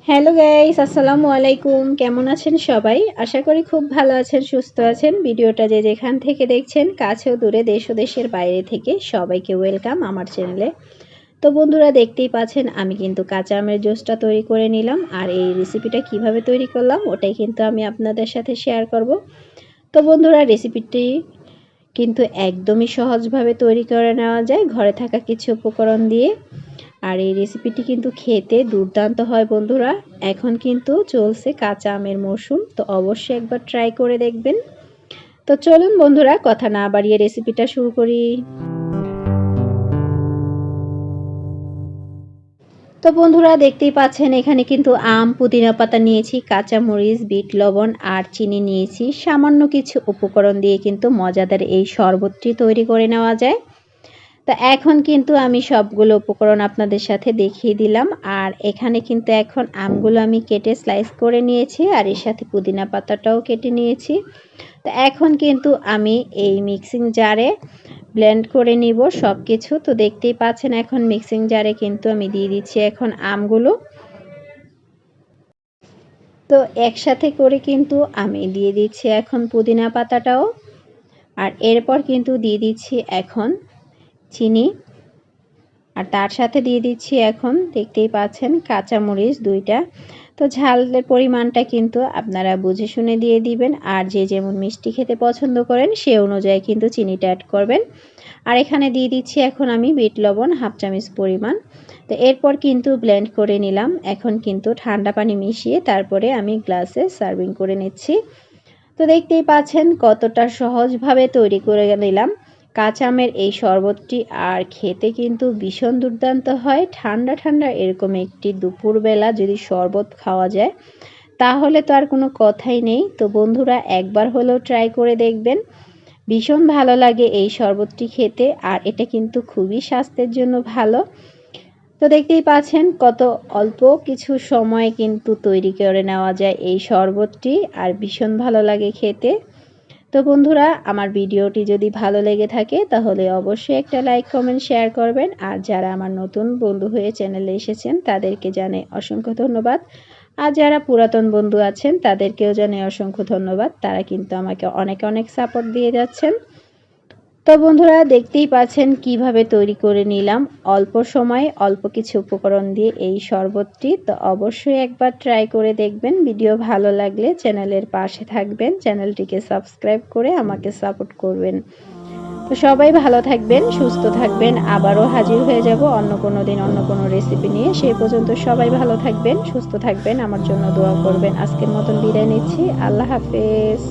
Hello guys, আসসালামু আলাইকুম। কেমন আছেন সবাই? আশা করি খুব ভালো আছেন, সুস্থ আছেন। ভিডিওটা যে যেখান থেকে দেখছেন, কাছেও দূরে, দেশ ও দেশের বাইরে থেকে সবাইকে ওয়েলকাম আমার চ্যানেলে। তো বন্ধুরা, দেখতেই পাচ্ছেন আমি কিন্তু কাঁচা আমের জুসটা তৈরি করে নিলাম। আর এই রেসিপিটা কিভাবে তৈরি করলাম ওটাই কিন্তু আমি আপনাদের সাথে শেয়ার করব। তো বন্ধুরা, রেসিপিটি কিন্তু একদমই সহজভাবে তৈরি করে নেওয়া যায় ঘরে থাকা কিছু উপকরণ দিয়ে। আর এই রেসিপিটি কিন্তু খেতে দুর্দান্ত হয় বন্ধুরা। এখন কিন্তু চলছে কাঁচা আমের মৌসুম, তো অবশ্যই একবার ট্রাই করে দেখবেন। তো চলুন বন্ধুরা, কথা না বাড়িয়ে রেসিপিটা শুরু করি। তো বন্ধুরা, দেখতেই পাচ্ছেন এখানে কিন্তু আম, পুদিনা পাতা নিয়েছি, কাঁচা মরিচ, বিট লবণ আর চিনি নিয়েছি। সামান্য কিছু উপকরণ দিয়ে কিন্তু মজাদার এই শরবতটি তৈরি করে নেওয়া যায়। তো এখন কিন্তু আমি সবগুলো উপকরণ আপনাদের সাথে দেখিয়ে দিলাম। আর এখানে কিন্তু এখন আমগুলো আমি কেটে স্লাইস করে নিয়েছি, আর এর সাথে পুদিনা পাতাটাও কেটে নিয়েছি। তো এখন কিন্তু আমি এই মিক্সিং জারে ব্লেন্ড করে নিব সব কিছু। তো দেখতেই পাচ্ছেন এখন মিক্সিং জারে কিন্তু আমি দিয়ে দিচ্ছি এখন আমগুলো। তো একসাথে করে কিন্তু আমি দিয়ে দিচ্ছি এখন পুদিনা পাতাটাও। আর এরপর কিন্তু দিয়ে দিচ্ছি এখন চিনি। আর তার সাথে দিয়ে দিচ্ছি এখন, দেখতেই পাচ্ছেন, কাঁচামরিচ 2টা। তো ঝালের পরিমাণটা কিন্তু আপনারা বুঝে শুনে দিয়ে দিবেন। আর যে যেমন মিষ্টি খেতে পছন্দ করেন সে অনুযায়ী কিন্তু চিনিটা অ্যাড করবেন। আর এখানে দিয়ে দিচ্ছি এখন আমি বিট লবণ 1/2 চামচ পরিমাণ। তো এরপর কিন্তু ব্লেন্ড করে নিলাম। এখন কিন্তু ঠান্ডা পানি মিশিয়ে তারপরে আমি গ্লাসে সার্ভিং করে নিচ্ছি। তো দেখতেই পাচ্ছেন কতটা সহজভাবে তৈরি করে নিলাম কাঁচা আমের এই শরবতটি। আর খেতে কিন্তু ভীষণ দুর্দান্ত হয়। ঠান্ডা ঠান্ডা এরকম একটি দুপুরবেলা যদি শরবত খাওয়া যায় তাহলে তো আর কোনো কথাই নেই। তো বন্ধুরা, একবার হলেও ট্রাই করে দেখবেন, ভীষণ ভালো লাগে এই শরবতটি খেতে। আর এটা কিন্তু খুবই স্বাস্থ্যের জন্য ভালো। তো দেখতেই পাচ্ছেন কত অল্প কিছু সময়ে কিন্তু তৈরি করে নেওয়া যায় এই শরবতটি, আর ভীষণ ভালো লাগে খেতে। তো বন্ধুরা, আমার ভিডিওটি যদি ভালো লেগে থাকে তাহলে অবশ্যই একটা লাইক, কমেন্ট, শেয়ার করবেন। আর যারা আমার নতুন বন্ধু হয়ে চ্যানেলে এসেছেন তাদেরকে জানাই অসংখ্য ধন্যবাদ। আর যারা পুরাতন বন্ধু আছেন তাদেরকেও জানাই অসংখ্য ধন্যবাদ। তারা কিন্তু আমাকে অনেক অনেক সাপোর্ট দিয়ে যাচ্ছেন। তো বন্ধুরা, দেখতেই পাচ্ছেন কিভাবে তৈরি করে নিলাম অল্প সময়ে অল্প কিছু উপকরণ দিয়ে এই শরবতটি। তো অবশ্যই একবার ট্রাই করে দেখবেন। ভিডিও ভালো লাগলে চ্যানেলের পাশে থাকবেন, চ্যানেলটিকে সাবস্ক্রাইব করে আমাকে সাপোর্ট করবেন। তো সবাই ভালো থাকবেন, সুস্থ থাকবেন। আবারও হাজির হয়ে যাব অন্য কোনো দিন অন্য কোনো রেসিপি নিয়ে। সেই পর্যন্ত সবাই ভালো থাকবেন, সুস্থ থাকবেন, আমার জন্য দোয়া করবেন। আজকের মতন বিদায় নিচ্ছি। আল্লাহ হাফেজ।